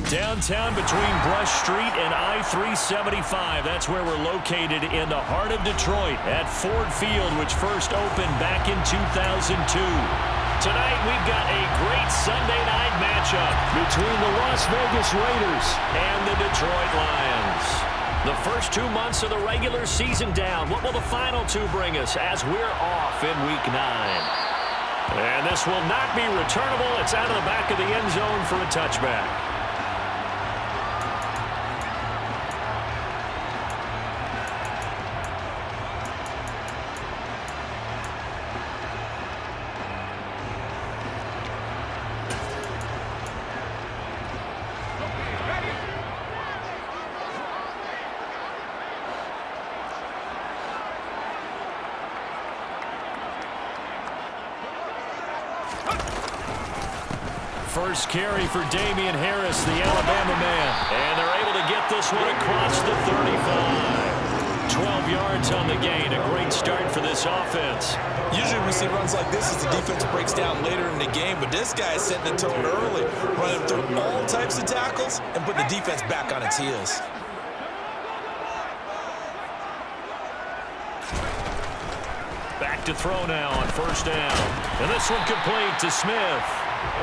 Downtown between Brush Street and I-375. That's where we're located in the heart of Detroit at Ford Field, which first opened back in 2002. Tonight, we've got a great Sunday night matchup between the Las Vegas Raiders and the Detroit Lions. The first 2 months of the regular season down. What will the final two bring us as we're off in Week 9? And this will not be returnable. It's out of the back of the end zone for a touchback. First carry for Damian Harris, the Alabama man. And they're able to get this one across the 35. 12 yards on the gain. A great start for this offense. Usually we see runs like this as the defense breaks down later in the game, but this guy is setting the tone early, running through all types of tackles and putting the defense back on its heels. Back to throw now on first down. And this one complete to Smith.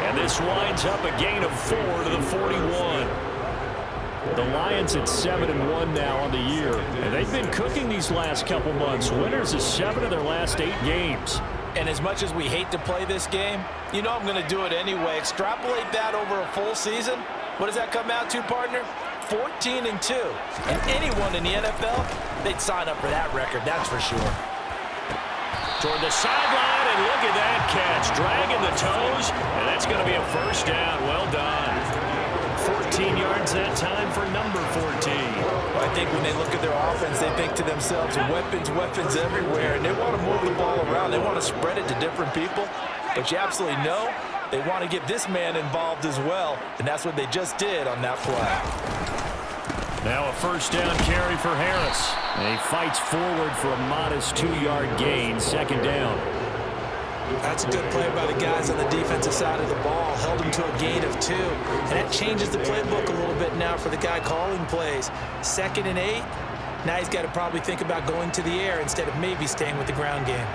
And this winds up a gain of 4 to the 41. The Lions at 7-1 now on the year. And they've been cooking these last couple months. Winners of 7 of their last 8 games. And as much as we hate to play this game, you know I'm going to do it anyway. Extrapolate that over a full season. What does that come out to, partner? 14-2. And anyone in the NFL, they'd sign up for that record, that's for sure. Toward the sideline, and look at that catch. Dragging the toes, and that's going to be a first down. Well done. 14 yards that time for number 14. Well, I think when they look at their offense, they think to themselves, weapons, weapons everywhere, and they want to move the ball around. They want to spread it to different people. But you absolutely know they want to get this man involved as well, and that's what they just did on that play. Now a first down carry for Harris. And he fights forward for a modest 2-yard gain, second down. That's a good play by the guys on the defensive side of the ball. Held him to a gain of 2. And that changes the playbook a little bit now for the guy calling plays. 2nd and 8. Now he's got to probably think about going to the air instead of maybe staying with the ground game.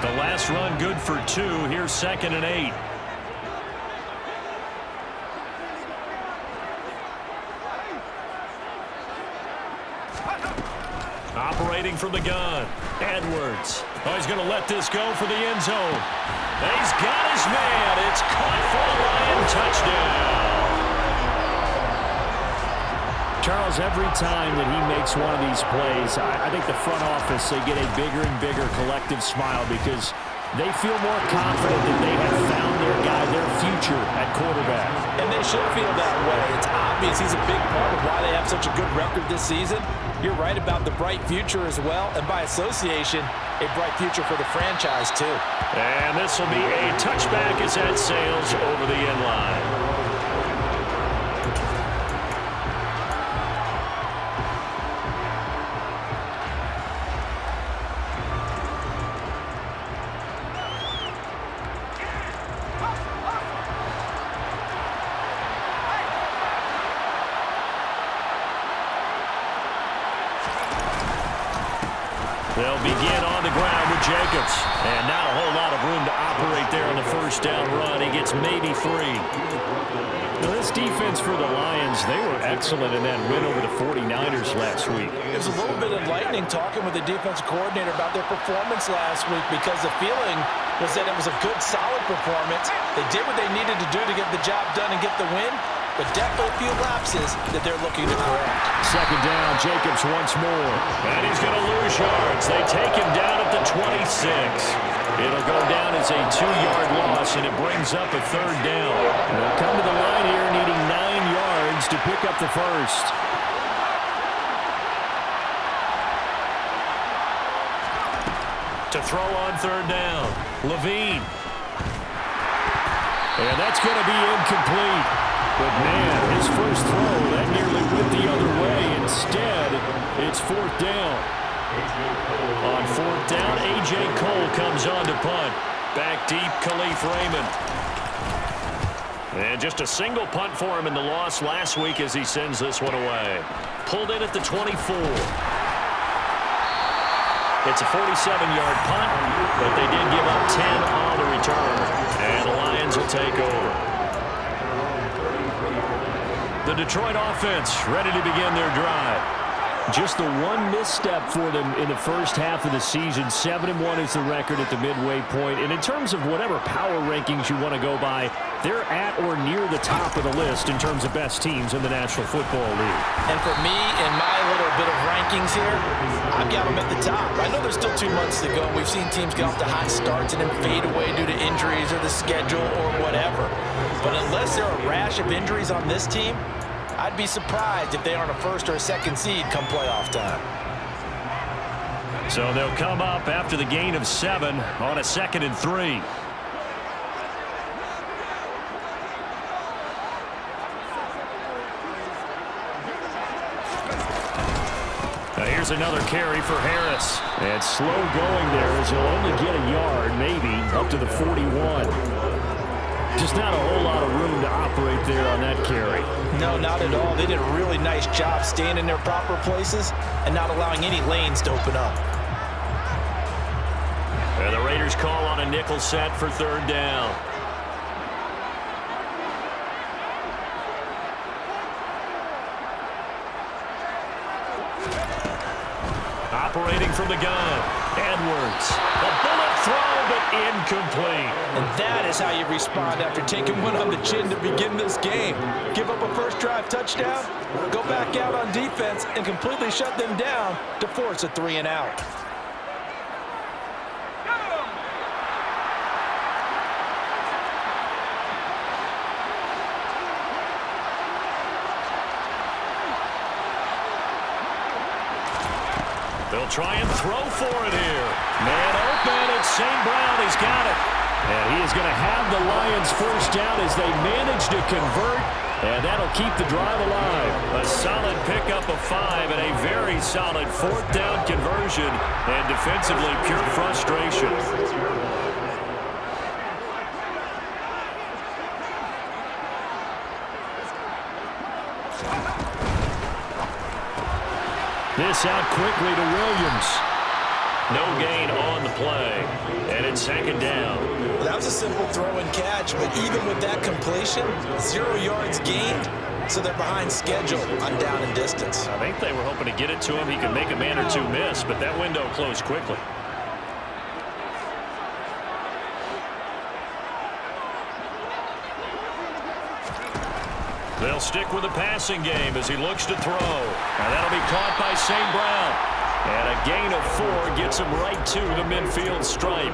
The last run good for 2. Here's 2nd and 8. Operating from the gun. Edwards. Oh, he's going to let this go for the end zone. And he's got his man. It's caught for a Lion touchdown. Charles, every time that he makes one of these plays, I think the front office, they get a bigger and bigger collective smile because they feel more confident that they have found their guy, their future at quarterback. And they should feel that way. It's obvious he's a big part of why they have such a good record this season. You're right about the bright future as well, and by association, a bright future for the franchise too. And this will be a touchback as that sails over the end line. They'll begin on the ground with Jacobs. And not a whole lot of room to operate there on the first down run. He gets maybe 3. Now, this defense for the Lions, they were excellent in that win over the 49ers last week. It was a little bit enlightening talking with the defensive coordinator about their performance last week because the feeling was that it was a good, solid performance. They did what they needed to do to get the job done and get the win, but definitely a few lapses that they're looking to correct. Second down, Jacobs once more. And he's going to lose yards. They take him down at the 26. It'll go down as a 2-yard loss, and it brings up a third down. They'll come to the line here needing 9 yards to pick up the first. To throw on third down, Levine. And that's going to be incomplete. But, man, his first throw, that nearly went the other way. Instead, it's fourth down. On fourth down, A.J. Cole comes on to punt. Back deep, Khalif Raymond. And just a single punt for him in the loss last week as he sends this one away. Pulled in at the 24. It's a 47-yard punt, but they did give up 10 on the return. And the Lions will take over. The Detroit offense ready to begin their drive. Just the one misstep for them in the first half of the season. 7-1 is the record at the midway point. And in terms of whatever power rankings you want to go by, they're at or near the top of the list in terms of best teams in the National Football League. And for me, in my little bit of rankings here, I've got them at the top. I know there's still 2 months to go. We've seen teams get off to hot starts and then fade away due to injuries or the schedule or whatever. But unless there are a rash of injuries on this team, I'd be surprised if they aren't a first or a second seed come playoff time. So they'll come up after the gain of 7 on a 2nd and 3. Now here's another carry for Harris. And slow going there as he'll only get a yard, maybe, up to the 41. Just not a whole lot of room to operate there on that carry. No, not at all. They did a really nice job staying in their proper places and not allowing any lanes to open up. And the Raiders call on a nickel set for 3rd down. Operating from the gun, Edwards. A bullet throw, but incomplete. And that is how you respond after taking one on the chin to begin this game. Give up a first drive touchdown, go back out on defense, and completely shut them down to force a 3-and-out. They'll try and throw for it here. Man open, it's St. Brown. He's got it. And he is going to have the Lions first down as they manage to convert. And that'll keep the drive alive. A solid pickup of 5 and a very solid 4th down conversion. And defensively, pure frustration. This out quickly to Williams. No gain on the play. And it's 2nd down. Well, that was a simple throw and catch, but even with that completion, 0 yards gained, so they're behind schedule on down and distance. I think they were hoping to get it to him. He could make a man or 2 miss, but that window closed quickly. They'll stick with the passing game as he looks to throw. And that'll be caught by St. Brown. And a gain of 4 gets him right to the midfield stripe.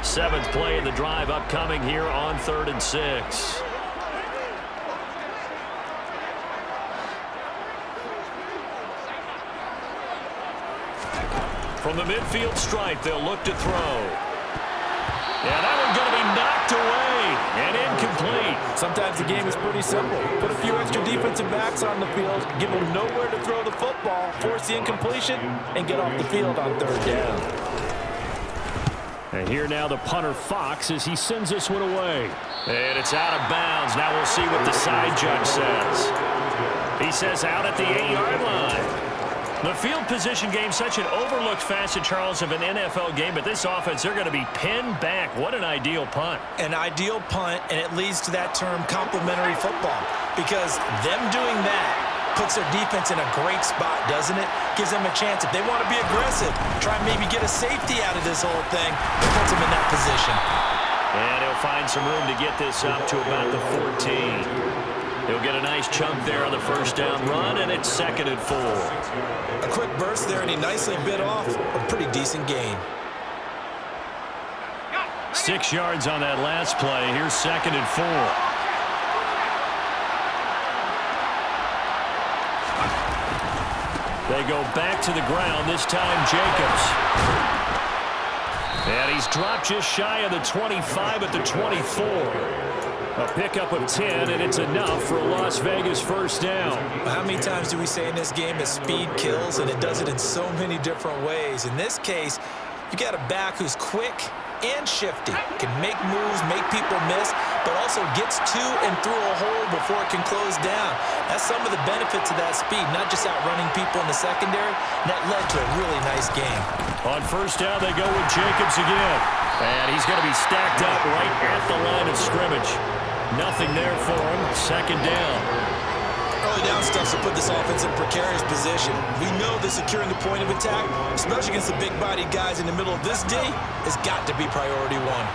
Seventh play of the drive upcoming here on 3rd and 6. From the midfield stripe, they'll look to throw. Yeah, that one's going to be knocked away and incomplete. Sometimes the game is pretty simple. Put a few extra defensive backs on the field, give them nowhere to throw the football, force the incompletion, and get off the field on 3rd down. And here now the punter Fox as he sends this one away. And it's out of bounds. Now we'll see what the side judge says. He says out at the 8-yard line. The field position game, such an overlooked facet, Charles, of an NFL game, but this offense, they're going to be pinned back. What an ideal punt. An ideal punt, and it leads to that term complementary football, because them doing that puts their defense in a great spot, doesn't it? Gives them a chance. If they want to be aggressive, try and maybe get a safety out of this whole thing, it puts them in that position. And he'll find some room to get this up to about the 14. He'll get a nice chunk there on the first down run, and it's 2nd and 4. A quick burst there, and he nicely bit off a pretty decent gain. 6 yards on that last play. Here's 2nd and 4. They go back to the ground, this time Jacobs. And he's dropped just shy of the 25 at the 24. A pickup of 10, and it's enough for a Las Vegas first down. How many times do we say in this game that speed kills, and it does it in so many different ways? In this case, you got a back who's quick and shifty, can make moves, make people miss, but also gets to and through a hole before it can close down. That's some of the benefits of that speed, not just outrunning people in the secondary. And that led to a really nice game. On first down, they go with Jacobs again. And he's going to be stacked up right at the line of scrimmage. Nothing there for him. Second down. Early down stuff to put this offense in a precarious position. We know that securing the point of attack, especially against the big-bodied guys in the middle of this D, has got to be priority one.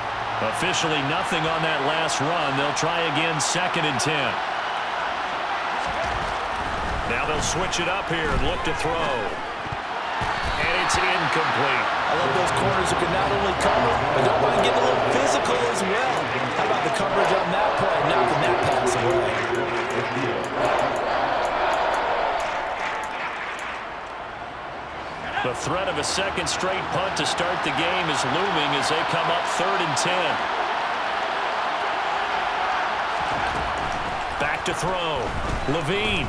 Officially nothing on that last run. They'll try again, 2nd and 10. Now they'll switch it up here and look to throw. And it's incomplete. I love those corners who can not only cover, but don't mind getting a little physical as well. How about the coverage on that play, knocking that pass away? The threat of a second straight punt to start the game is looming as they come up 3rd and 10. Back to throw. Levine.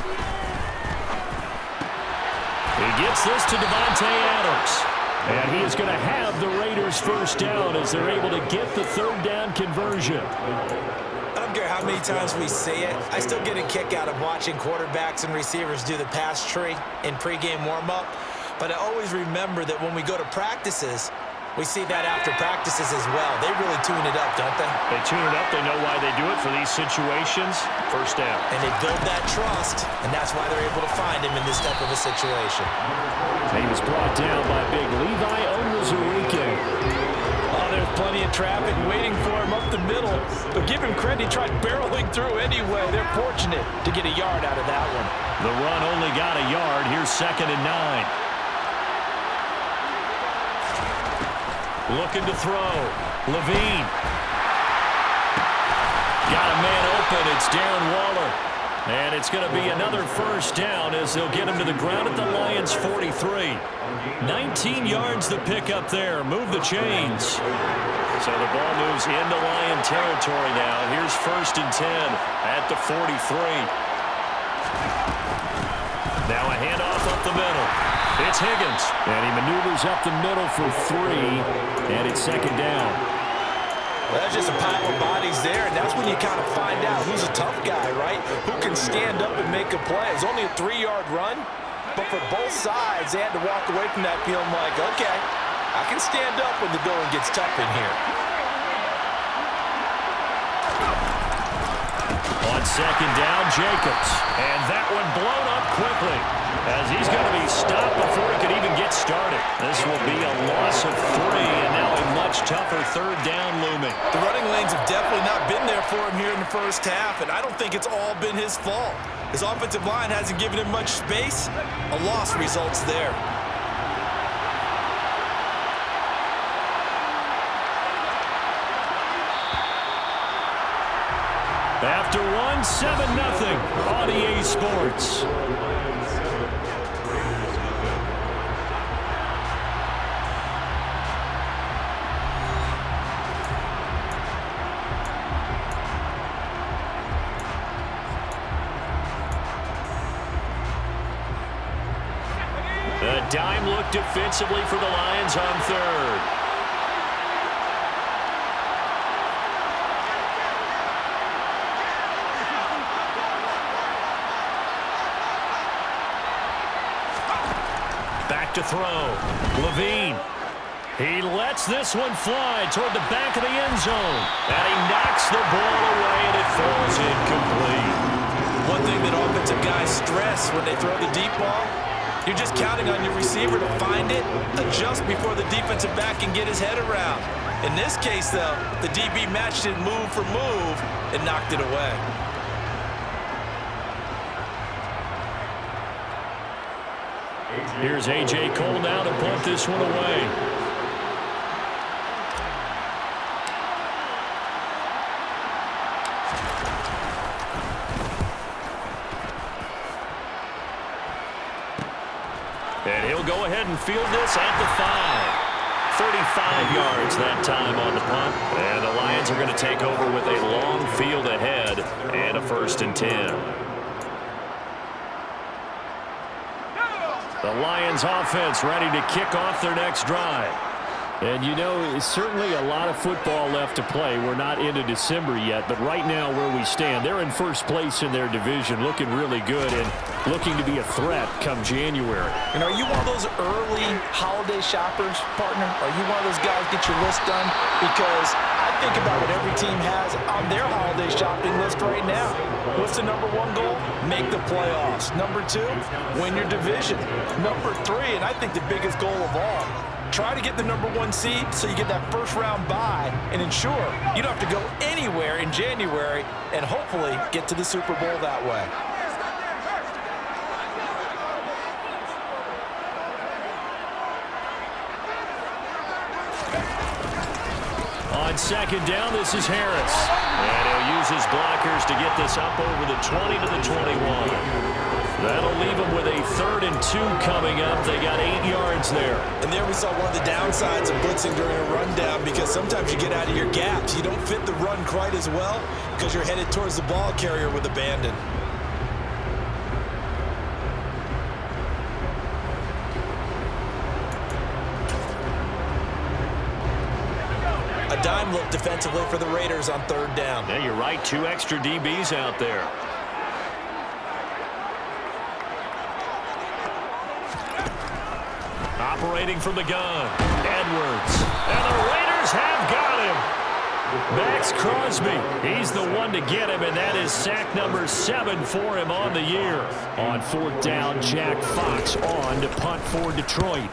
He gets this to Devontae Adams. And he is going to have the Raiders first down as they're able to get the 3rd down conversion. I don't care how many times we say it, I still get a kick out of watching quarterbacks and receivers do the pass tree in pregame warm-up. But I always remember that when we go to practices, we see that after practices as well. They really tune it up, don't they? They tune it up. They know why they do it for these situations. First down. And they build that trust, and that's why they're able to find him in this type of a situation. He was brought down by big Levi Onwuzurike. Oh, there's plenty of traffic waiting for him up the middle. But give him credit, he tried barreling through anyway. They're fortunate to get a yard out of that one. The run only got a yard. Here's 2nd and 9. Looking to throw. Levine. Got a man open. It's Darren Waller. And it's going to be another first down as they'll get him to the ground at the Lions' 43. 19 yards to pick up there. Move the chains. So the ball moves into Lion territory now. Here's 1st and 10 at the 43. Now a handoff up the middle. It's Higgins. And he maneuvers up the middle for 3. And it's 2nd down. Well, that's just a pile of bodies there, and that's when you kind of find out who's a tough guy, right? Who can stand up and make a play. It's only a 3-yard run, but for both sides, they had to walk away from that feeling like, okay, I can stand up when the going gets tough in here. On 2nd down, Jacobs. And that one blown up quickly as he's going to be stopped before he could even get started. This will be a loss of 3, and now a much tougher 3rd down looming. The running lanes have definitely not been there for him here in the first half, and I don't think it's all been his fault. His offensive line hasn't given him much space. A loss results there. After one, 7-0 on EA Sports. The dime look defensively for the Lions on 3rd. Back to throw. Levine. He lets this one fly toward the back of the end zone. And he knocks the ball away, and it falls incomplete. One thing that offensive guys stress when they throw the deep ball, you're just counting on your receiver to find it, adjust before the defensive back can get his head around. In this case, though, the DB matched it move for move and knocked it away. Here's A.J. Cole now to punt this one away. And he'll go ahead and field this at the 5. 35 yards that time on the punt. And the Lions are going to take over with a long field ahead and a 1st and 10. The Lions offense ready to kick off their next drive. And, you know, it's certainly a lot of football left to play. We're not into December yet, but right now where we stand, they're in first place in their division, looking really good and looking to be a threat come January. And are you one of those early holiday shoppers, partner? Are you one of those guys get your list done? Because I think about what every team has on their holiday shopping list right now. What's the number 1 goal? Make the playoffs. Number 2, win your division. Number 3, and I think the biggest goal of all, try to get the number 1 seed so you get that first round bye and ensure you don't have to go anywhere in January and hopefully get to the Super Bowl that way. On 2nd down, this is Harris. And he'll use his blockers to get this up over the 20 to the 21. That'll leave them with a 3rd and 2 coming up. They got 8 yards there. And there we saw one of the downsides of blitzing during a rundown, because sometimes you get out of your gaps. You don't fit the run quite as well because you're headed towards the ball carrier with abandon. A dime look defensively for the Raiders on 3rd down. Yeah, you're right. 2 extra DBs out there. Operating from the gun, Edwards. And the Raiders have got him. Max Crosby, he's the one to get him, and that is sack number 7 for him on the year. On 4th down, Jack Fox on to punt for Detroit.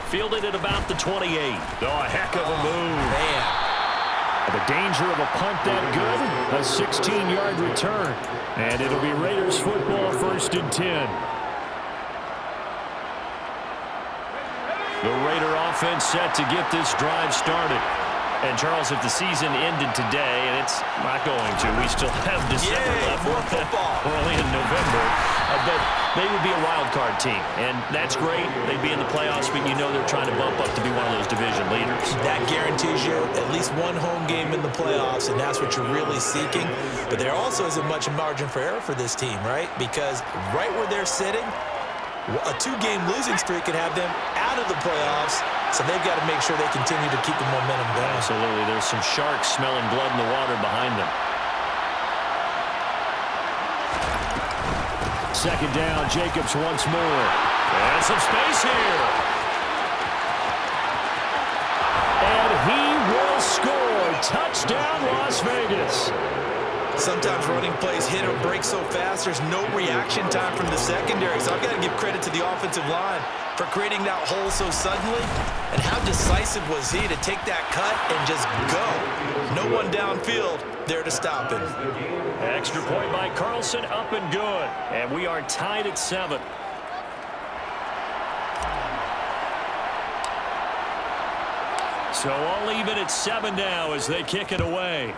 Fielded at about the 28. Oh, a heck of a move. Man. The danger of a punt that good, a 16-yard return. And it'll be Raiders football, 1st and 10. The Raider offense set to get this drive started. And, Charles, if the season ended today, and it's not going to, we still have December left. More football. We're only in November. But they would be a wild card team, and that's great. They'd be in the playoffs, but you know they're trying to bump up to be one of those division leaders. That guarantees you at least 1 home game in the playoffs, and that's what you're really seeking. But there also isn't much margin for error for this team, right? Because right where they're sitting, a 2-game losing streak could have them out of the playoffs, so they've got to make sure they continue to keep the momentum going. Absolutely. There's some sharks smelling blood in the water behind them. 2nd down, Jacobs once more. And some space here. And he will score. Touchdown, Las Vegas. Sometimes running plays hit or break so fast, there's no reaction time from the secondary. So I've got to give credit to the offensive line for creating that hole so suddenly. And how decisive was he to take that cut and just go? No one downfield there to stop him. Extra point by Carlson, up and good. And we are tied at 7. So all even at 7 now as they kick it away.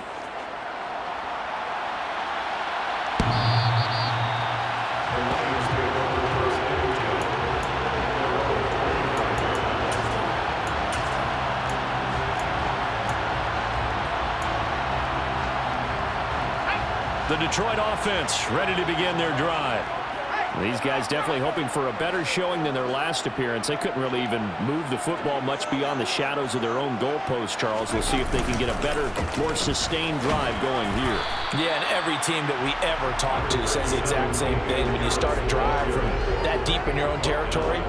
The Detroit offense ready to begin their drive. These guys definitely hoping for a better showing than their last appearance. They couldn't really even move the football much beyond the shadows of their own goalpost, Charles. We'll see if they can get a better, more sustained drive going here. Yeah, and every team that we ever talk to says the exact same thing. When you start a drive from that deep in your own territory,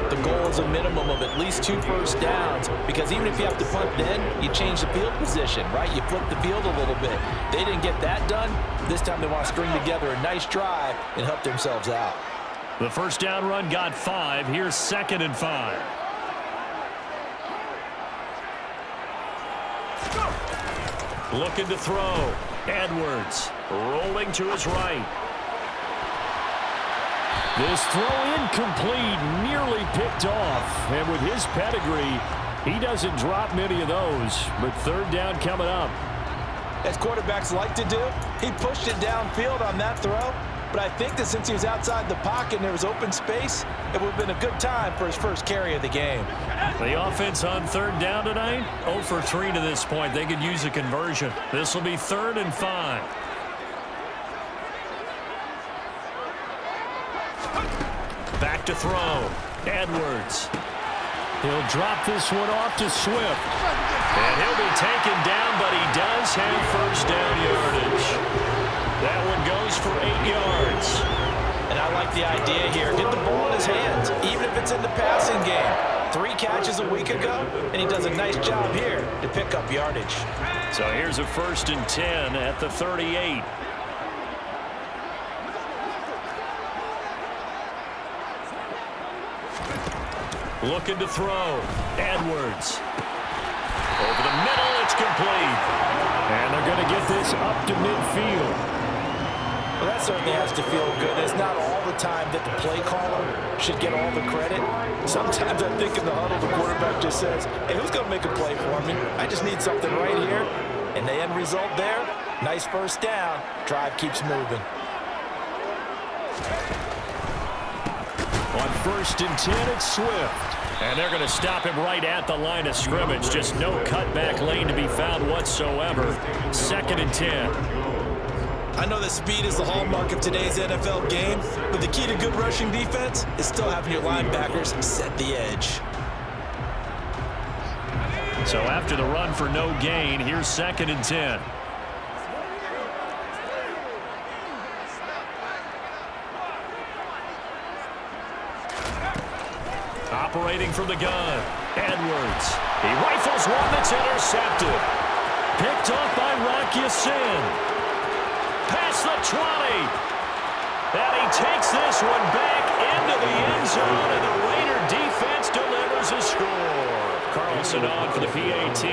the goal is a minimum of at least 2 first downs, because even if you have to punt then, you change the field position, right? You flip the field a little bit. They didn't get that done. This time they want to string together a nice drive and help themselves out. The first down run got 5. Here's 2nd and 5. Looking to throw. Edwards rolling to his right. This throw incomplete, nearly picked off. And with his pedigree, he doesn't drop many of those. But 3rd down coming up. As quarterbacks like to do, he pushed it downfield on that throw. but I think that since he was outside the pocket and there was open space, it would have been a good time for his first carry of the game. The offense on third down tonight, 0 for 3 to this point. They could use a conversion. This will be 3rd and 5. Back to throw. Edwards. He'll drop this one off to Swift. And he'll be taken down, but he does have first down yardage. That one goes for 8 yards. And I like the idea here. Get the ball in his hands, even if it's in the passing game. 3 catches a week ago, and he does a nice job here to pick up yardage. So here's a 1st and 10 at the 38. Looking to throw. Edwards. Over the middle, it's complete. And they're going to get this up to midfield. Well, that certainly has to feel good. It's not all the time that the play caller should get all the credit. Sometimes I think in the huddle, the quarterback just says, hey, who's going to make a play for me? I just need something right here. And the end result there, nice first down. Drive keeps moving. On 1st and 10, it's Swift. And they're going to stop him right at the line of scrimmage. Just no cutback lane to be found whatsoever. 2nd and 10. I know that speed is the hallmark of today's NFL game, but the key to good rushing defense is still having your linebackers set the edge. So after the run for no gain, here's 2nd and 10. Operating from the gun. Edwards. He rifles one that's intercepted. Picked off by Rocky Sin. Past the 20. And he takes this one back into the end zone, and the Raider defense delivers a score. Carlson on for the PAT.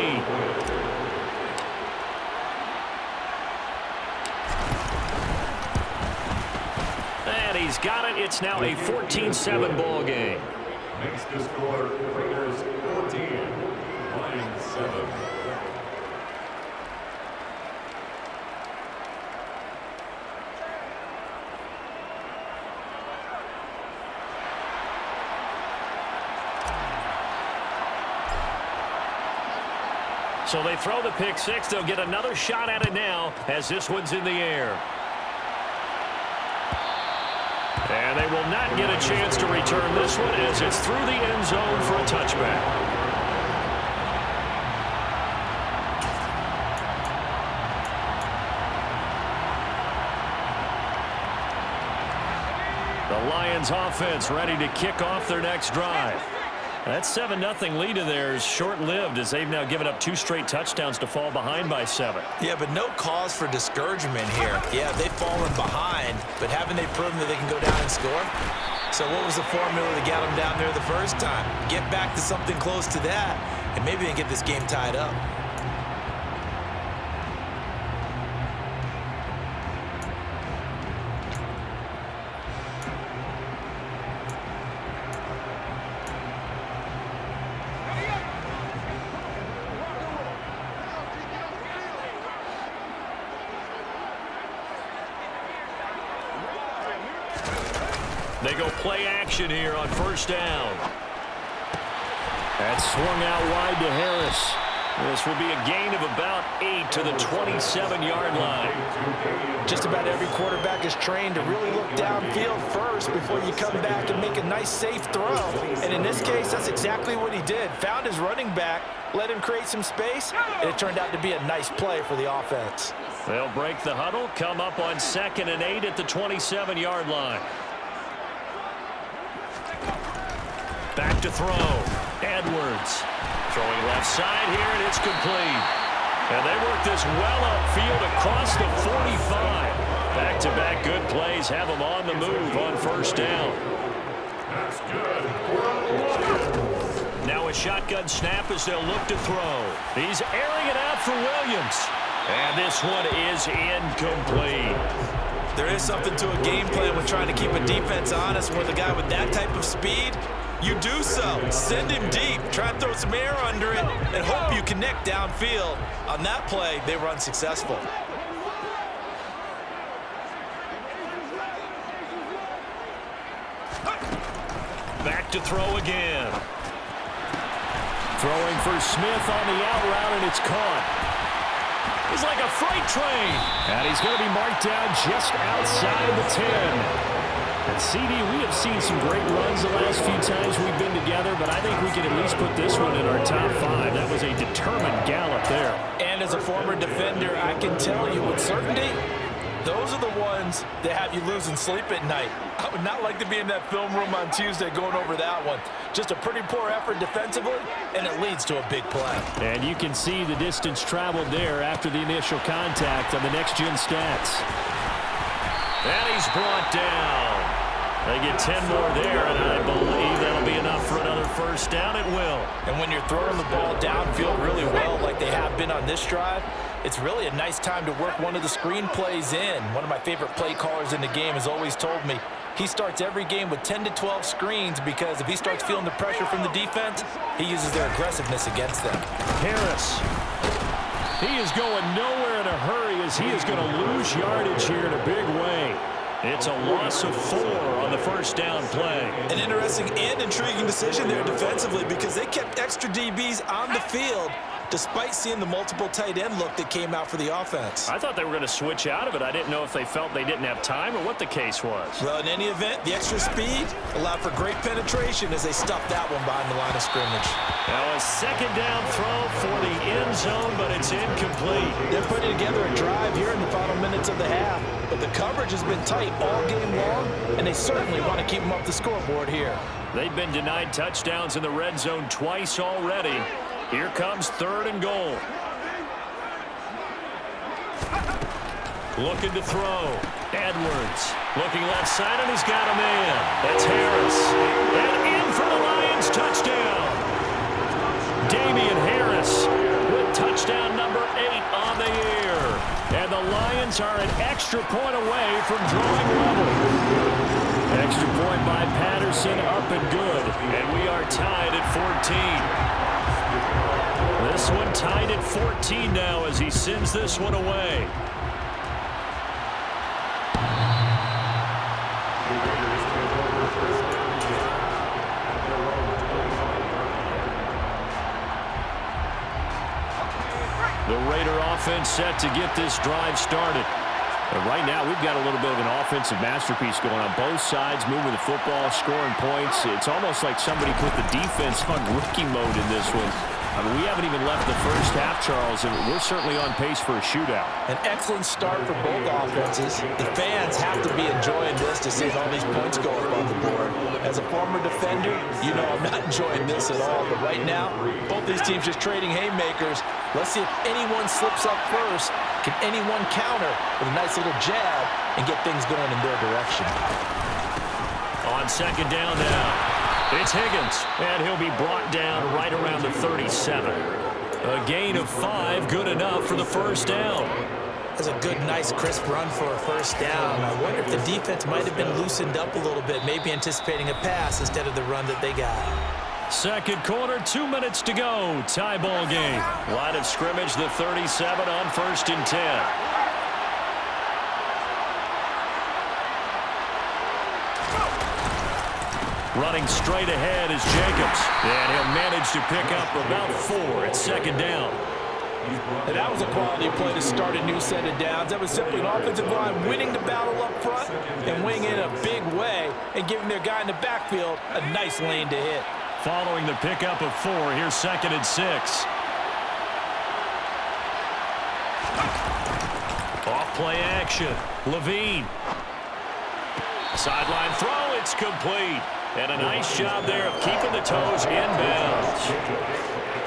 And he's got it. It's now a 14-7 ball game. Makes the score Raiders 14, Lions 7. So they throw the pick six. They'll get another shot at it now as this one's in the air. And they will not get a chance to return this one as it's through the end zone for a touchback. The Lions offense ready to kick off their next drive. That 7-0 lead of theirs short-lived as they've now given up 2 straight touchdowns to fall behind by 7. Yeah, but no cause for discouragement here. Yeah, they've fallen behind, but haven't they proven that they can go down and score? So what was the formula to get them down there the first time? Get back to something close to that, and maybe they get this game tied up. They go play action here on first down. That's swung out wide to Harris. This will be a gain of about 8 to the 27-yard line. Just about every quarterback is trained to really look downfield first before you come back and make a nice, safe throw. And in this case, that's exactly what he did. Found his running back, let him create some space, and it turned out to be a nice play for the offense. They'll break the huddle, come up on 2nd and 8 at the 27-yard line. Back to throw. Edwards. Throwing left side here, and it's complete. And they work this well upfield across the 45. Back-to-back good plays have them on the move on first down. That's good. Now a shotgun snap as they'll look to throw. He's airing it out for Williams. And this one is incomplete. There is something to a game plan with trying to keep a defense honest with a guy with that type of speed. You do so. Send him deep. Try and throw some air under it and hope you connect downfield. On that play, they were unsuccessful. back to throw again. Throwing for Smith on the out route, and it's caught. He's like a freight train. And he's going to be marked down just outside the 10. And CD, we have seen some great runs the last few times we've been together, but I think we can at least put this one in our top 5. That was a determined gallop there. And as a former defender, I can tell you with certainty, those are the ones that have you losing sleep at night. I would not like to be in that film room on Tuesday going over that one. Just a pretty poor effort defensively, and it leads to a big play. And you can see the distance traveled there after the initial contact on the next-gen stats. And he's brought down. They get 10 more there, and I believe that'll be enough for another first down. It will. And when you're throwing the ball downfield really well like they have been on this drive, it's really a nice time to work one of the screen plays in. One of my favorite play callers in the game has always told me he starts every game with 10 to 12 screens because if he starts feeling the pressure from the defense, he uses their aggressiveness against them. Harris. He is going nowhere in a hurry as he is going to lose yardage here in a big way. It's a loss of 4 on the first down play. An interesting and intriguing decision there defensively because they kept extra DBs on the field despite seeing the multiple tight end look that came out for the offense. I thought they were going to switch out of it. I didn't know if they felt they didn't have time or what the case was. Well, in any event, the extra speed allowed for great penetration as they stuffed that one behind the line of scrimmage. Now a second down throw for the end zone, but it's incomplete. They're putting together a drive here in the final minutes of the half, but the coverage has been tight all game long, and they certainly want to keep them up the scoreboard here. They've been denied touchdowns in the red zone twice already. Here comes 3rd and goal. Looking to throw. Edwards looking left side, and he's got a man. That's Harris. And in for the Lions, touchdown. Damian Harris with touchdown number 8 on the year. And the Lions are an extra point away from drawing level. Extra point by Patterson, up and good. And we are tied at 14. This one tied at 14 now as he sends this one away. The Raider offense set to get this drive started. And right now, we've got a little bit of an offensive masterpiece going on both sides, moving the football, scoring points. It's almost like somebody put the defense on rookie mode in this one. I mean, we haven't even left the first half, Charles, and we're certainly on pace for a shootout. An excellent start for both offenses. The fans have to be enjoying this to see all these points go up on the board. As a former defender, you know I'm not enjoying this at all. But right now, both these teams just trading haymakers. Let's see if anyone slips up first. Can anyone counter with a nice little jab and get things going in their direction? On second down now. It's Higgins, and he'll be brought down right around the 37. A gain of 5, good enough for the first down. That's a good, nice, crisp run for a first down. I wonder if the defense might have been loosened up a little bit, maybe anticipating a pass instead of the run that they got. Second quarter, 2 minutes to go. Tie ball game. Line of scrimmage, the 37 on 1st and 10. Running straight ahead is Jacobs. And he'll manage to pick up about 4 at second down. And that was a quality play to start a new set of downs. That was simply an offensive line winning the battle up front and winning in a big way and giving their guy in the backfield a nice lane to hit. Following the pickup of 4, here's 2nd and 6. Off play action. Levine. Sideline throw, it's complete. And a nice job there of keeping the toes inbounds.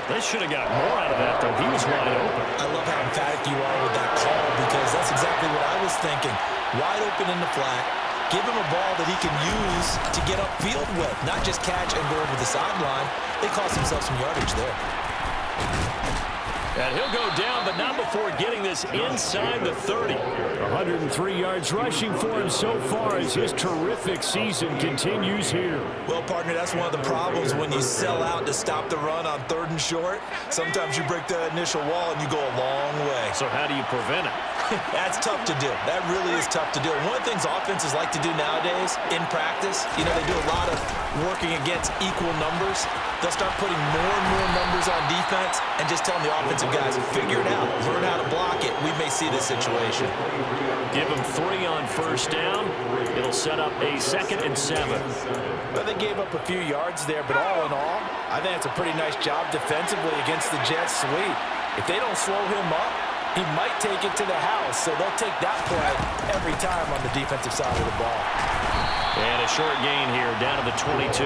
They should have got more out of that, though. He was wide open. I love how emphatic you are with that call because that's exactly what I was thinking. Wide open in the flat. Give him a ball that he can use to get upfield with, not just catch and go over the sideline. They cost themselves some yardage there. And he'll go down, but not before getting this inside the 30. 103 yards rushing for him so far as his terrific season continues here. Well, partner, that's one of the problems when you sell out to stop the run on 3rd and short. Sometimes you break that initial wall and you go a long way. So how do you prevent it? That's tough to do. That really is tough to do. One of the things offenses like to do nowadays in practice, they do a lot of working against equal numbers. They'll start putting more and more numbers on defense and just telling the offensive guys, figure it out, learn how to block it. We may see this situation. Give them 3 on first down. It'll set up a 2nd and 7. Well, they gave up a few yards there, but all in all, I think it's a pretty nice job defensively against the Jets' sweep. If they don't slow him up, he might take it to the house, so they'll take that play every time on the defensive side of the ball. And a short gain here, down to the 22.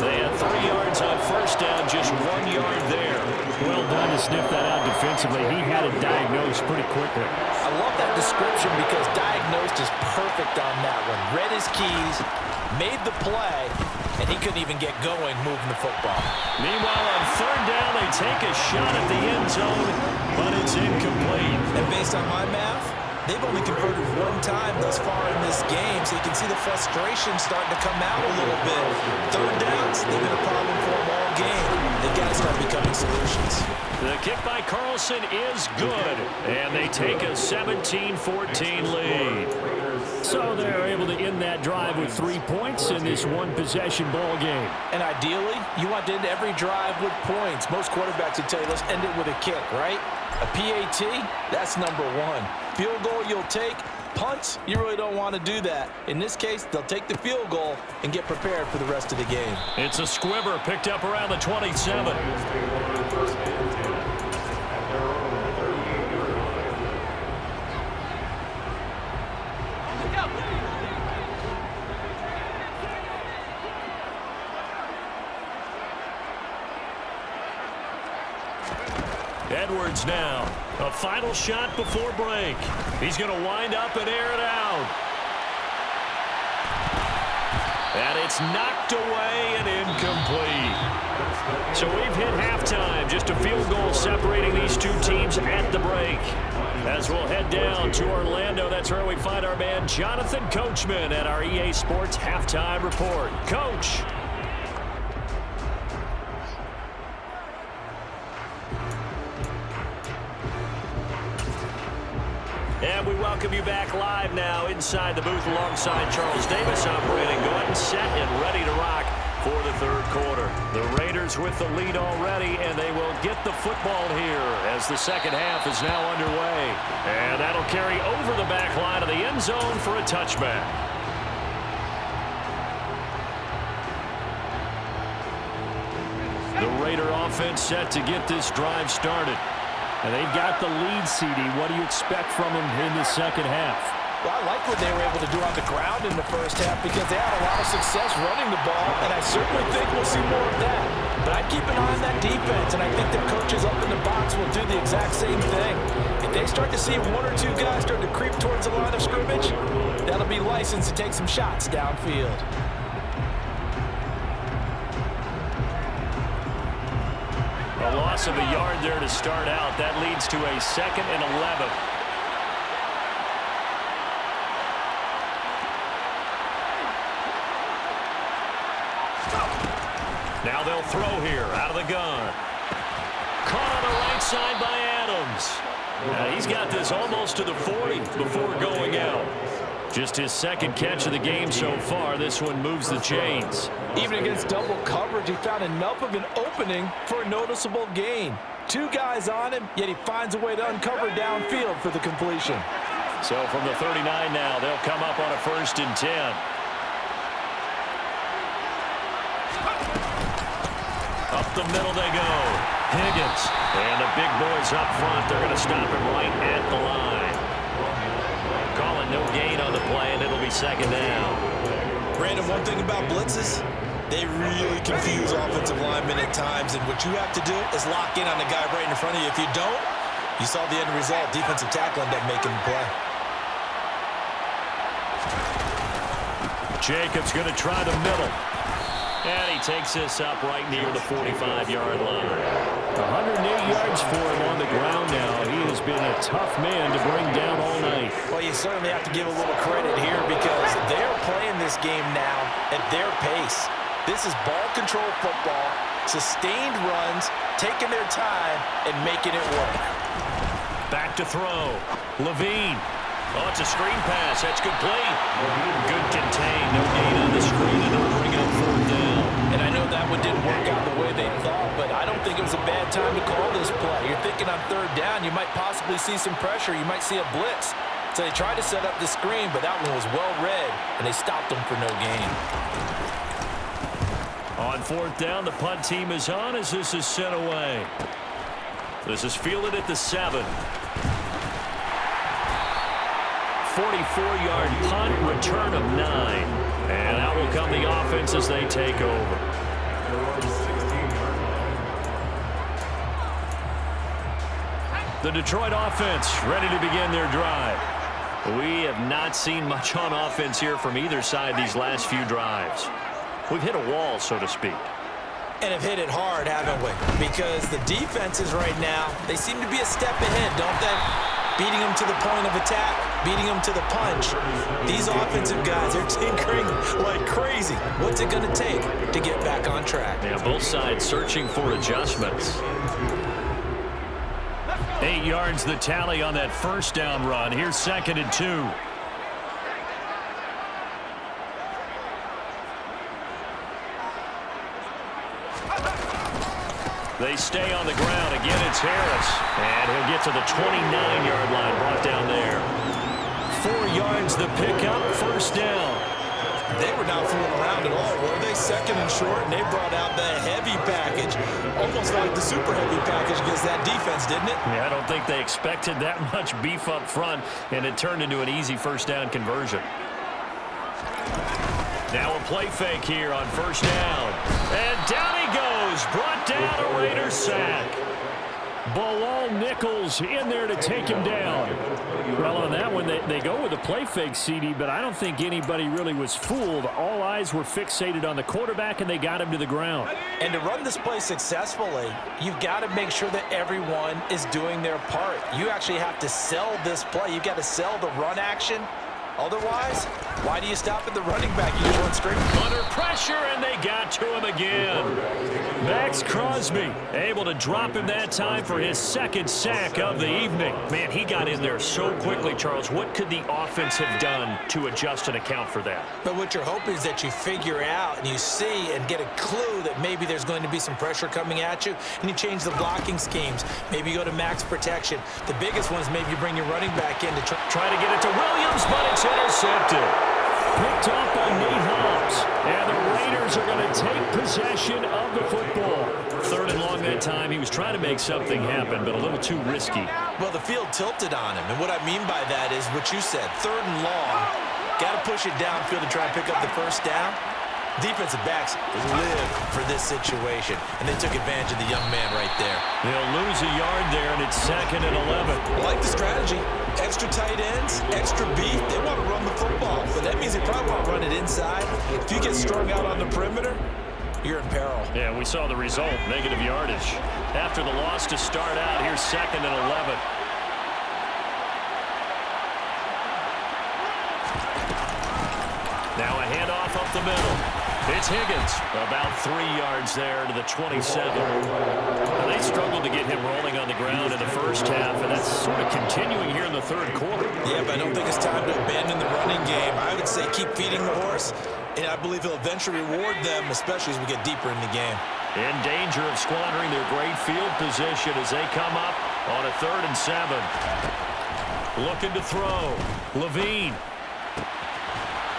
They had 3 yards on first down, just 1 yard there. Well done to sniff that out defensively. He had it diagnosed pretty quickly. I love that description because diagnosed is perfect on that one. Read his keys, made the play, and he couldn't even get going moving the football. Meanwhile, on 3rd down, they take a shot at the end zone, but it's incomplete. And based on my math, they've only converted 1 time thus far in this game, so you can see the frustration starting to come out a little bit. 3rd downs, they've been a problem for them all game. They've got to start becoming solutions. The kick by Carlson is good, and they take a 17-14 lead. So they're able to end that drive with 3 points in this one-possession ball game. And ideally, you want to end every drive with points. Most quarterbacks would tell you, let's end it with a kick, right? A PAT, that's number 1. Field goal you'll take. Punts, you really don't want to do that. In this case, they'll take the field goal and get prepared for the rest of the game. It's a squibber picked up around the 27. Edwards now. A final shot before break. He's going to wind up and air it out. And it's knocked away and incomplete. So we've hit halftime. Just a field goal separating these 2 teams at the break. As we'll head down to Orlando, that's where we find our man Jonathan Coachman at our EA Sports Halftime Report. Coach. And we welcome you back live now inside the booth alongside Charles Davis operating. Go ahead and set and ready to rock for the 3rd quarter. The Raiders with the lead already, and they will get the football here as the 2nd half is now underway. And that'll carry over the back line of the end zone for a touchback. The Raider offense set to get this drive started. And they've got the lead, CD. What do you expect from them in the 2nd half? Well, I like what they were able to do on the ground in the 1st half because they had a lot of success running the ball, and I certainly think we'll see more of that. But I'd keep an eye on that defense, and I think the coaches up in the box will do the exact same thing. If they start to see 1 or 2 guys start to creep towards the line of scrimmage, that'll be license to take some shots downfield. A loss of a yard there to start out. That leads to a 2nd and 11. Now they'll throw here out of the gun. Caught on the right side by Adams. He's got this almost to the 40 before going out. Just his 2nd catch of the game so far. This one moves the chains. Even against double coverage, he found enough of an opening for a noticeable gain. 2 guys on him, yet he finds a way to uncover downfield for the completion. So from the 39 now, they'll come up on a 1st and 10. Up the middle they go. Higgins. And the big boys up front, they're going to stop him right at the line. Calling no gain on the play, and it'll be 2nd down. Brandon, one thing about blitzes, they really confuse offensive linemen at times, and what you have to do is lock in on the guy right in front of you. If you don't, you saw the end result. Defensive tackle ended up making the play. Jacobs going to try the middle. And he takes this up right near the 45-yard line. 108 yards for him on the ground now. He has been a tough man to bring down all night. Well, you certainly have to give a little credit here because they're playing this game now at their pace. This is ball control football, sustained runs, taking their time, and making it work. Back to throw. Levine. Oh, it's a screen pass. That's complete. Good contain. No gain on the screen, and it'll bring up fourth down. And I know that one didn't work out the way they thought, but I don't think it was a bad time to call this play. You're thinking on third down, you might possibly see some pressure. You might see a blitz. So they tried to set up the screen, but that one was well read, and they stopped them for no gain. On fourth down, the punt team is on as this is sent away. This is fielded at the 7. 44-yard punt, return of 9. And out will come the offense as they take over. The Detroit offense ready to begin their drive. We have not seen much on offense here from either side these last few drives. We've hit a wall, so to speak. And have hit it hard, haven't we? Because the defenses right now, they seem to be a step ahead, don't they? Beating them to the point of attack, beating them to the punch. These offensive guys, they're tinkering like crazy. What's it going to take to get back on track? Yeah, both sides searching for adjustments. 8 yards the tally on that first down run. Here's 2nd and 2. They stay on the ground. Again, it's Harris. And he'll get to the 29-yard line, brought down there. 4 yards the pickup, first down. They were not fooling around at all, were they? 2nd and short, and they brought out the heavy package. Almost like the super heavy package against that defense, didn't it? Yeah, I don't think they expected that much beef up front, and it turned into an easy first down conversion. Now a play fake here on first down. And down he goes. Brought down, a Raider sack. Bilal Nichols in there to take him down. Well, on that one, they go with a play fake, CD, but I don't think anybody really was fooled. All eyes were fixated on the quarterback, and they got him to the ground. And to run this play successfully, you've got to make sure that everyone is doing their part. You actually have to sell this play. You've got to sell the run action. Otherwise, why do you stop at the running back? You just run straight. Under pressure, and they got to him again. Max Crosby able to drop him that time for his 2nd sack of the evening. Man, he got in there so quickly, Charles. What could the offense have done to adjust and account for that? But what you're hoping is that you figure out and you see and get a clue that maybe there's going to be some pressure coming at you, and you change the blocking schemes. Maybe you go to max protection. The biggest one is maybe you bring your running back in to try to get it to Williams, but it's intercepted. Picked off by Nate Hobbs. And the Raiders are going to take possession of the football. 3rd and long that time. He was trying to make something happen, but a little too risky. Well, the field tilted on him. And what I mean by that is what you said. 3rd and long. Got to push it downfield to try and pick up the first down. Defensive backs live for this situation, and they took advantage of the young man right there. They'll lose a yard there, and it's 2nd and 11. I like the strategy. Extra tight ends, extra beef. They want to run the football, but that means they probably want to run it inside. If you get strung out on the perimeter, you're in peril. Yeah, we saw the result, negative yardage. After the loss to start out, here's 2nd and 11. Now a handoff up the middle. It's Higgins, about 3 yards there to the 27. And they struggled to get him rolling on the ground in the first half, and that's sort of continuing here in the 3rd quarter. Yeah, but I don't think it's time to abandon the running game. I would say keep feeding the horse, and I believe he'll eventually reward them, especially as we get deeper in the game. In danger of squandering their great field position as they come up on a 3rd and 7. Looking to throw. Levine.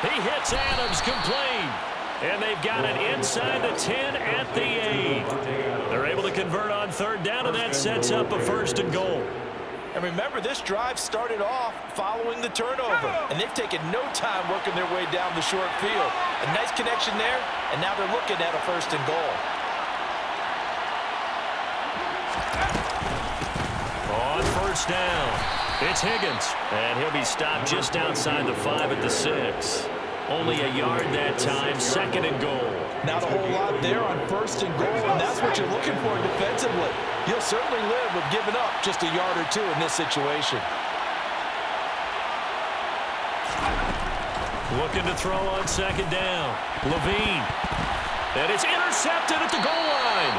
He hits Adams, complete. And they've got it inside the 10 at the 8. They're able to convert on 3rd down, and that sets up a 1st and goal. And remember, this drive started off following the turnover, and they've taken no time working their way down the short field. A nice connection there, and now they're looking at a 1st and goal. On 1st down, it's Higgins, and he'll be stopped just outside the 5 at the 6. Only a yard that time, 2nd and goal. Not a whole lot there on 1st and goal, and that's what you're looking for defensively. You'll certainly live with giving up just a yard or 2 in this situation. Looking to throw on 2nd down. Levine. And it's intercepted at the goal line.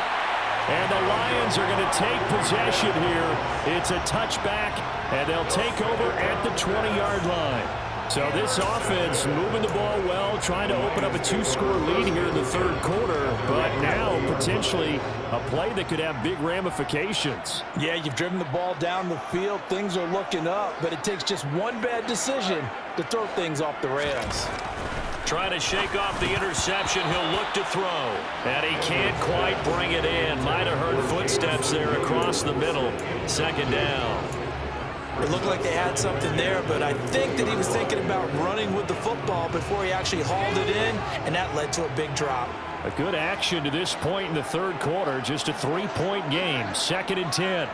And the Lions are going to take possession here. It's a touchback, and they'll take over at the 20-yard line. So this offense moving the ball well, trying to open up a 2-score lead here in the third quarter, but now potentially a play that could have big ramifications. Yeah, you've driven the ball down the field. Things are looking up, but it takes just one bad decision to throw things off the rails. Trying to shake off the interception. He'll look to throw. And he can't quite bring it in. Might have heard footsteps there across the middle. Second down. It looked like they had something there, but I think that he was thinking about running with the football before he actually hauled it in, and that led to a big drop. A good action to this point in the third quarter. Just a 3-point game. 2nd and 10.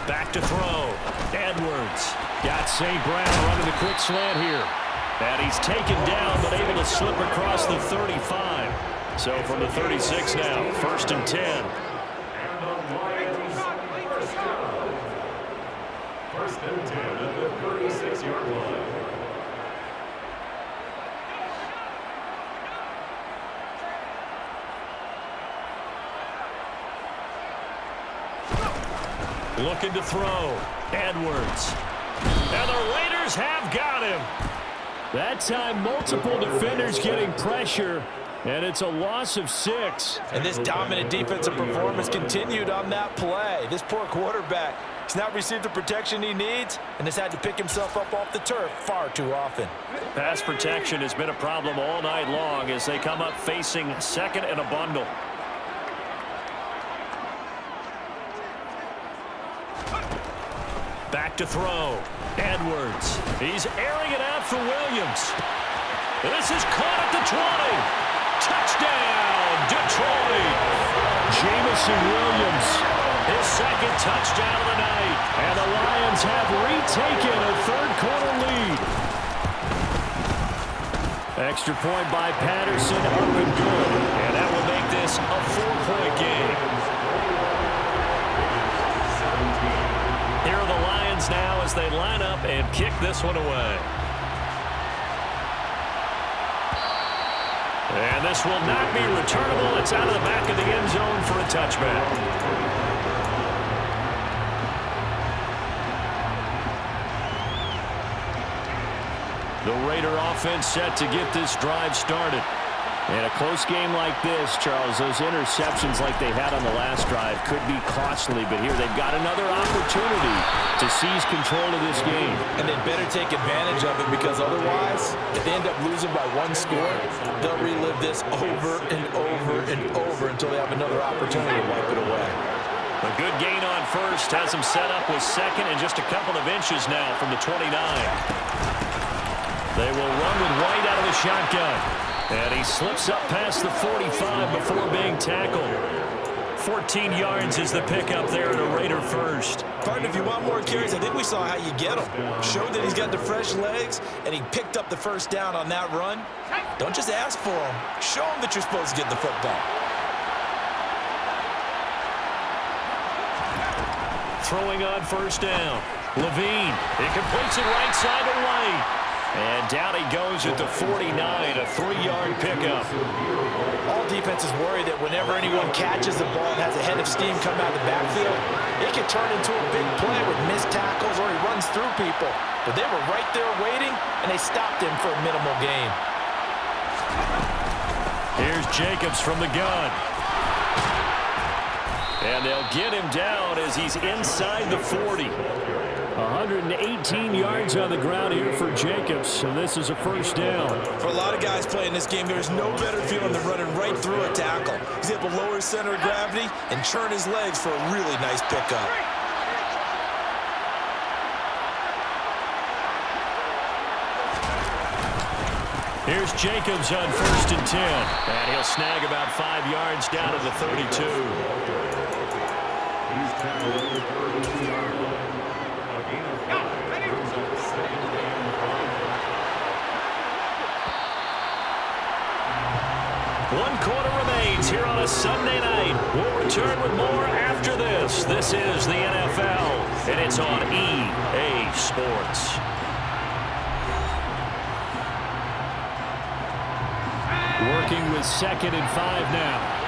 Back to throw. Edwards got St. Brown running the quick slant here. And he's taken down, but able to slip across the 35. So from the 36 now, 1st and 10. First and 10 at the 36-yard line. Looking to throw. Edwards. And the Raiders have got him. That time, multiple defenders getting pressure, and it's a loss of 6. And this dominant defensive performance continued on that play. This poor quarterback has not received the protection he needs and has had to pick himself up off the turf far too often. Pass protection has been a problem all night long as they come up facing second and a bundle. Back to throw. Edwards. He's airing it out for Williams. This is caught at the 20. Touchdown, Detroit. Jamison Williams. His second touchdown of the night. And the Lions have retaken a third-quarter lead. Extra point by Patterson, up and good. And that will make this a 4-point game. Here are the Lions now as they line up and kick this one away. And this will not be returnable. It's out of the back of the end zone for a touchback. The Raider offense set to get this drive started. In a close game like this, Charles, those interceptions like they had on the last drive could be costly, but here they've got another opportunity to seize control of this game. And they better take advantage of it, because otherwise, if they end up losing by 1 score, they'll relive this over and over and over until they have another opportunity to wipe it away. A good gain on first has them set up with second and just a couple of inches now from the 29. They will run with White out of the shotgun. And he slips up past the 45 before being tackled. 14 yards is the pickup there at a Raider first. Partner, if you want more carries, I think we saw how you get him. Showed that he's got the fresh legs, and he picked up the first down on that run. Don't just ask for him. Show him that you're supposed to get the football. Throwing on first down. Levine. He completes it right side to White. And down he goes at the 49, a 3-yard pickup. All defenses worry that whenever anyone catches the ball and has a head of steam come out of the backfield, it can turn into a big play with missed tackles or he runs through people. But they were right there waiting, and they stopped him for a minimal gain. Here's Jacobs from the gun. And they'll get him down as he's inside the 40. 118 yards on the ground here for Jacobs, and this is a first down. For a lot of guys playing this game, there's no better feeling than running right through a tackle. He's able to lower his center of gravity and churn his legs for a really nice pickup. Here's Jacobs on 1st and 10. And he'll snag about 5 yards down to the 32. He's tackled at the 32-yard line. One quarter remains here on a Sunday night. We'll return with more after this. This is the NFL, and it's on EA Sports. working with 2nd and 5 now.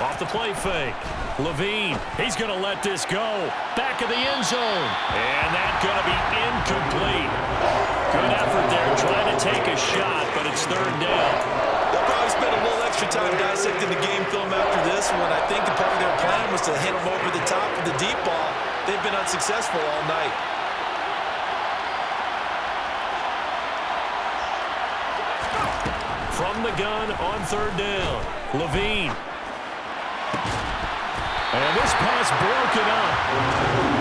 Off the play fake. Levine, he's going to let this go. Back of the end zone. And that's going to be incomplete. Good effort there trying to take a shot, but it's 3rd down. They'll probably spend a little extra time dissecting the game film after this one. I think the part of their plan was to hit them over the top with the deep ball. They've been unsuccessful all night. From the gun on 3rd down. Levine. And this pass broken up.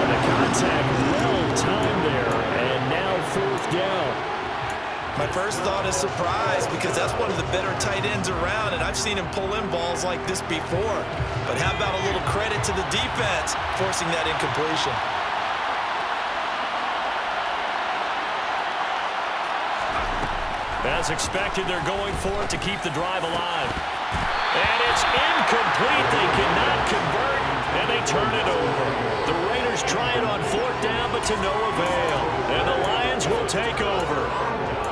And the contact well timed there. And now 4th down. My first thought is surprise because that's one of the better tight ends around, and I've seen him pull in balls like this before. But how about a little credit to the defense forcing that incompletion? As expected, they're going for it to keep the drive alive. And it's incomplete. They cannot convert, and they turn it over. The Raiders try it on 4th down, but to no avail. And the Lions will take over.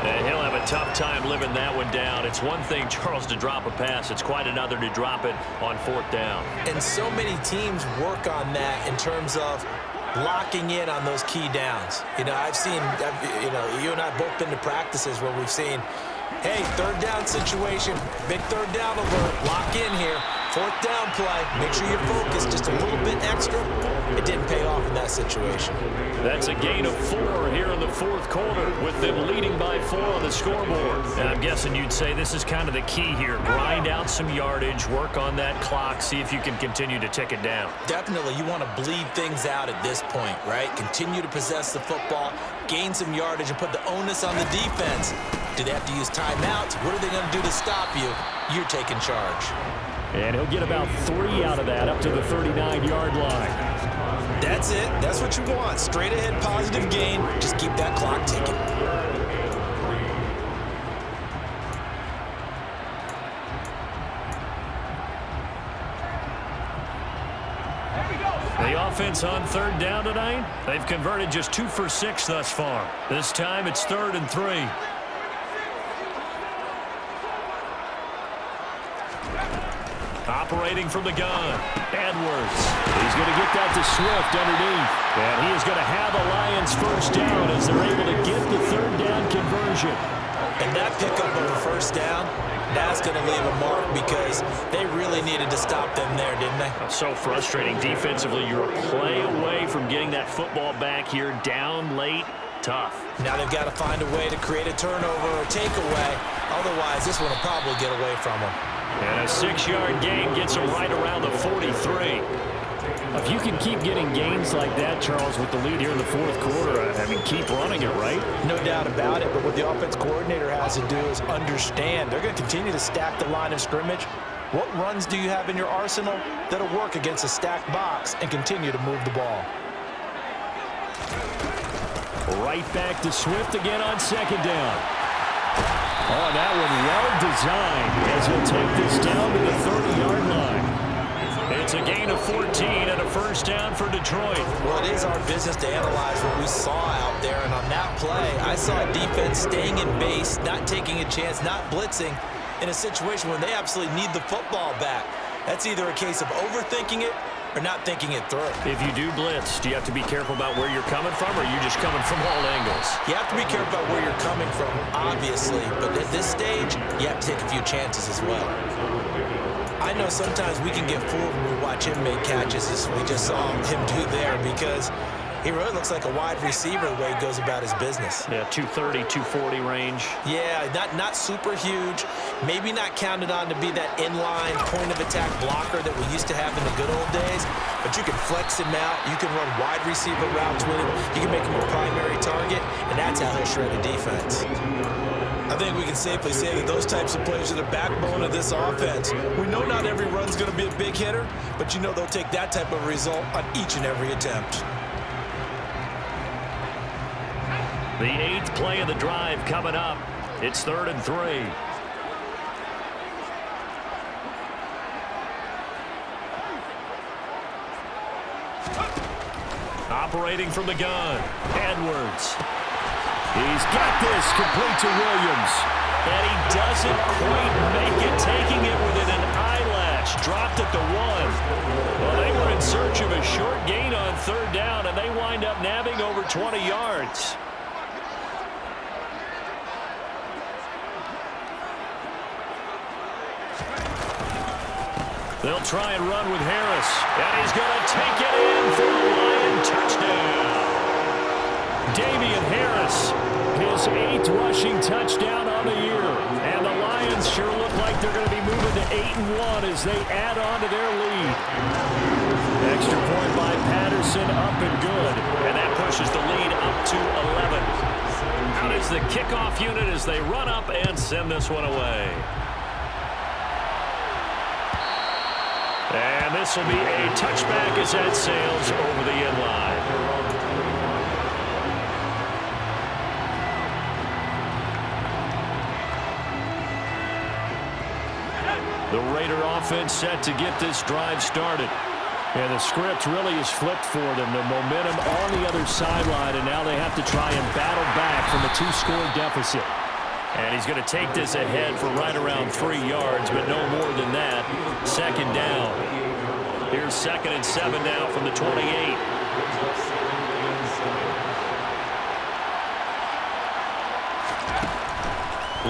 And he'll have a tough time living that one down. It's one thing, Charles, to drop a pass. It's quite another to drop it on 4th down. And so many teams work on that in terms of locking in on those key downs. You know, you and I both been to practices where we've seen, hey, 3rd down situation, big 3rd down alert, lock in here. 4th down play, make sure you're focused just a little bit extra. It didn't pay off in that situation. That's a gain of 4 here in the 4th quarter with them leading by 4 on the scoreboard. And I'm guessing you'd say this is kind of the key here. Grind out some yardage, work on that clock, see if you can continue to tick it down. Definitely, you want to bleed things out at this point, right? Continue to possess the football, gain some yardage, and put the onus on the defense. Do they have to use timeouts? What are they going to do to stop you? You're taking charge. And he'll get about 3 out of that up to the 39-yard line. That's it. That's what you want. Straight ahead positive gain. Just keep that clock ticking. The offense on 3rd down tonight, they've converted just 2 for 6 thus far. This time it's 3rd and 3. Operating from the gun, Edwards. He's going to get that to Swift underneath. And he is going to have a Lions 1st down as they're able to get the 3rd down conversion. And that pickup of a 1st down, that's going to leave a mark because they really needed to stop them there, didn't they? So frustrating defensively. You're a play away from getting that football back here, down late. Tough. Now they've got to find a way to create a turnover or takeaway. Otherwise, this one will probably get away from them. And a 6-yard gain gets them right around the 43. If you can keep getting gains like that, Charles, with the lead here in the 4th quarter, I mean, keep running it, right? No doubt about it, but what the offense coordinator has to do is understand. They're going to continue to stack the line of scrimmage. What runs do you have in your arsenal that'll work against a stacked box and continue to move the ball? Right back to Swift again on 2nd down. Oh, that one well designed as he'll take this down to the 30-yard line. It's a gain of 14 and a 1st down for Detroit. Well, it is our business to analyze what we saw out there, and on that play, I saw a defense staying in base, not taking a chance, not blitzing in a situation when they absolutely need the football back. That's either a case of overthinking it or not thinking it through. If you do blitz, do you have to be careful about where you're coming from, or are you just coming from all angles? You have to be careful about where you're coming from, obviously, but at this stage, you have to take a few chances as well. I know sometimes we can get fooled when we watch him make catches, as we just saw him do there, because he really looks like a wide receiver the way he goes about his business. Yeah, 230, 240 range. Yeah, not super huge. Maybe not counted on to be that inline point-of-attack blocker that we used to have in the good old days, but you can flex him out. You can run wide receiver routes with him. You can make him a primary target, and that's how he'll shred a defense. I think we can safely say that those types of plays are the backbone of this offense. We know not every run's going to be a big hitter, but you know they'll take that type of result on each and every attempt. The 8th play of the drive coming up. It's 3rd and 3. operating from the gun. Edwards. He's got this complete to Williams. And he doesn't quite make it, taking it within an eyelash. Dropped at the 1. Well, they were in search of a short gain on third down, and they wind up nabbing over 20 yards. They'll try and run with Harris. And he's going to take it in for a Lion touchdown. Damian Harris, his 8th rushing touchdown on the year. And the Lions sure look like they're going to be moving to 8-1 as they add on to their lead. Extra point by Patterson, up and good. And that pushes the lead up to 11. Out is the kickoff unit as they run up and send this one away. And this will be a touchback as that sails over the end line. The Raider offense set to get this drive started. And the script really is flipped for them. The momentum on the other sideline, and now they have to try and battle back from a 2-score deficit. And he's going to take this ahead for right around 3 yards, but no more than that. Second down. Here's 2nd and 7 now from the 28.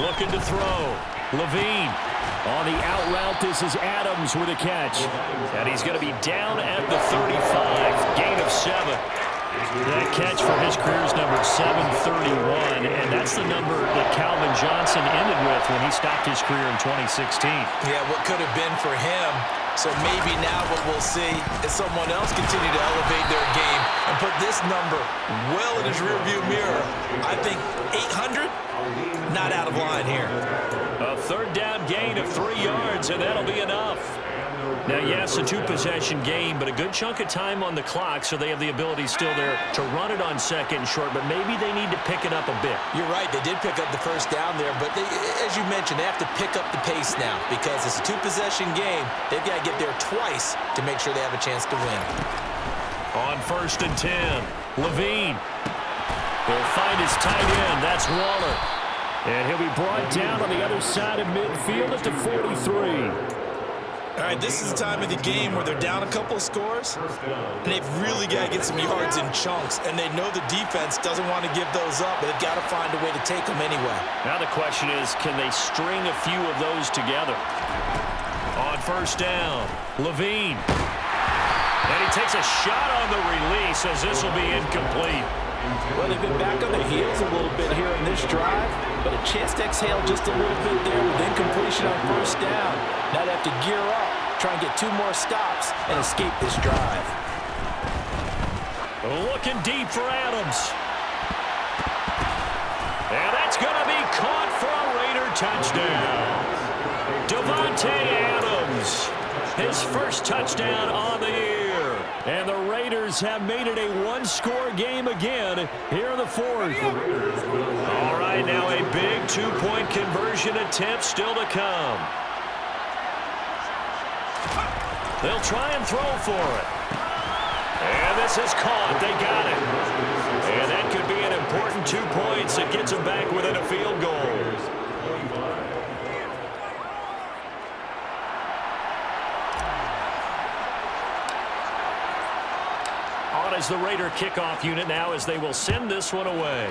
Looking to throw. Levine. On the out route, this is Adams with a catch. And he's going to be down at the 35. Gain of 7. That catch for his career's number 731, and that's the number that Calvin Johnson ended with when he stopped his career in 2016. Yeah, what could have been for him. So maybe now what we'll see is someone else continue to elevate their game and put this number well in his rearview mirror. I think 800, not out of line here. A third down gain of 3 yards, and that'll be enough. Now, yes, a 2-possession game, but a good chunk of time on the clock, so they have the ability still there to run it on 2nd and short, but maybe they need to pick it up a bit. You're right. They did pick up the first down there, but they, as you mentioned, they have to pick up the pace now because it's a 2-possession game. They've got to get there twice to make sure they have a chance to win. On 1st and 10, Levine. He'll find his tight end. That's Waller. And he'll be brought down on the other side of midfield at the 43. All right, this is the time of the game where they're down a couple of scores, and they've really got to get some yards in chunks, and they know the defense doesn't want to give those up, but they've got to find a way to take them anyway. Now the question is, can they string a few of those together? On 1st down, Levine. And he takes a shot on the release as this will be incomplete. Well, they've been back on their heels a little bit here in this drive, but a chance to exhale just a little bit there with incompletion on 1st down. Now they have to gear up, try and get 2 more stops, and escape this drive. Looking deep for Adams. And that's going to be caught for a Raider touchdown. Devontae Adams, his first touchdown on the year. And the Raiders have made it a 1-score game again here in the 4th. All right, now a big 2-point conversion attempt still to come. They'll try and throw for it. And this is caught. They got it. And that could be an important 2 points that gets them back within a field goal. On is the Raider kickoff unit now as they will send this one away.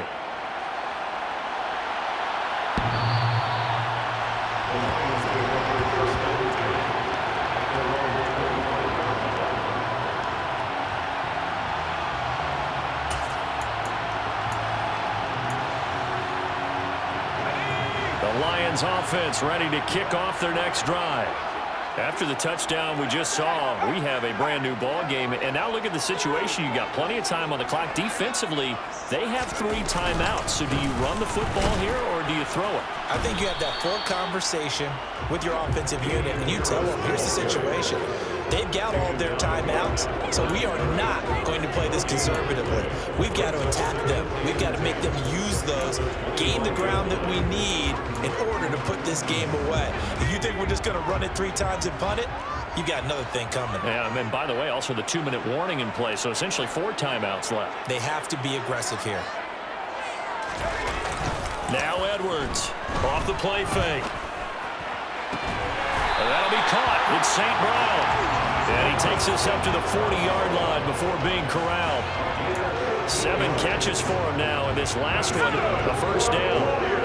The Lions offense ready to kick off their next drive. After the touchdown we just saw, we have a brand new ball game. And now look at the situation. You got plenty of time on the clock. Defensively, they have 3 timeouts. So do you run the football here or do you throw it? I think you have that full conversation with your offensive unit, and you tell them, here's the situation. They've got all of their timeouts, so we are not going to play this conservatively. We've got to attack them. We've got to make them use those, gain the ground that we need in order to put this game away. If you think we're just going to run it 3 times and punt it, you got another thing coming. Yeah, and by the way, also the 2-minute warning in play, so essentially 4 timeouts left. They have to be aggressive here. Now Edwards off the play fake. And that'll be caught. It's St. Brown. And he takes us up to the 40-yard line before being corralled. 7 catches for him now, and this last one, a first down.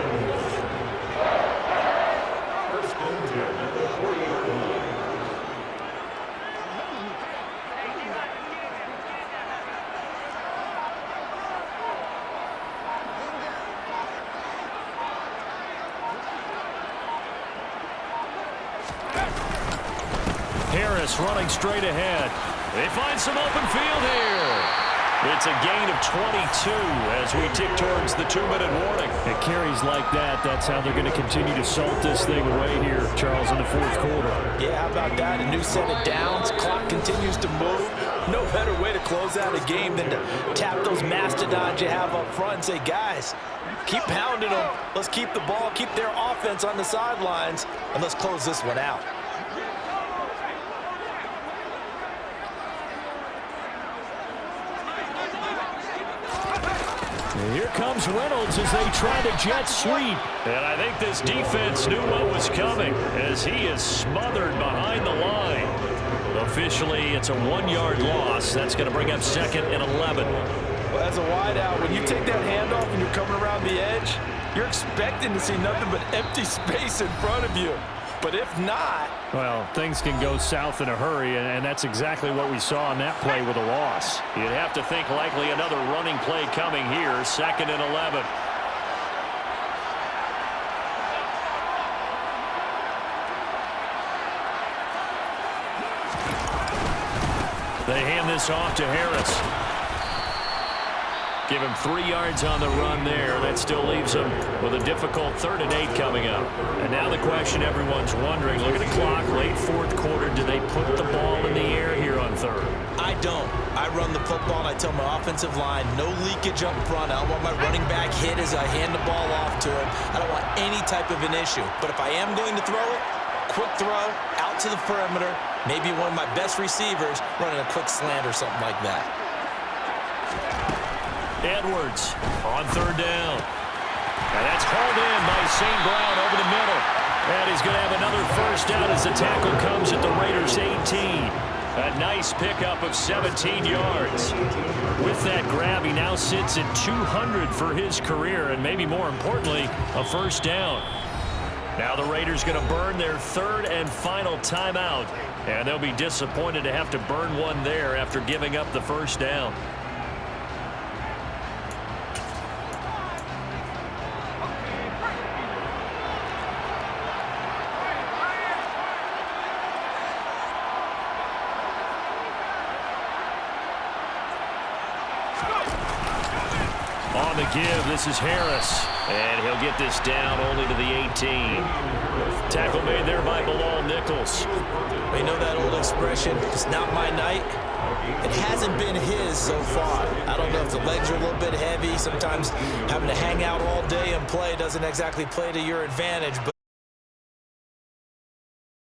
Harris running straight ahead. They find some open field here. It's a gain of 22 as we tick towards the 2-minute warning. It carries like that. That's how they're going to continue to salt this thing away here, Charles, in the fourth quarter. Yeah, how about that? A new set of downs. Clock continues to move. No better way to close out a game than to tap those mastodons you have up front and say, guys, keep pounding them. Let's keep the ball, keep their offense on the sidelines, and let's close this one out. And here comes Reynolds as they try to jet sweep. And I think this defense knew what was coming as he is smothered behind the line. Officially, it's a 1-yard loss. That's going to bring up 2nd and 11. Well, as a wideout, when you take that handoff and you're coming around the edge, you're expecting to see nothing but empty space in front of you. But if not... Well, things can go south in a hurry, and that's exactly what we saw on that play with a loss. You'd have to think likely another running play coming here, 2nd and 11. They hand this off to Harris. Give him 3 yards on the run there. That still leaves him with a difficult 3rd and 8 coming up. And now the question everyone's wondering, look at the clock, late fourth quarter. Do they put the ball in the air here on 3rd? I don't. I run the football and I tell my offensive line, no leakage up front. I don't want my running back hit as I hand the ball off to him. I don't want any type of an issue. But if I am going to throw it, quick throw, out to the perimeter, maybe one of my best receivers running a quick slant or something like that. Edwards on 3rd down. And that's hauled in by St. Brown over the middle. And he's going to have another first down as the tackle comes at the Raiders' 18. A nice pickup of 17 yards. With that grab, he now sits at 200 for his career, and maybe more importantly, a first down. Now the Raiders going to burn their 3rd and final timeout, and they'll be disappointed to have to burn one there after giving up the first down. On the give, this is Harris. And he'll get this down only to the 18. Tackle made there by Bilal Nichols. You know that old expression, it's not my night? It hasn't been his so far. I don't know if the legs are a little bit heavy. Sometimes having to hang out all day and play doesn't exactly play to your advantage. But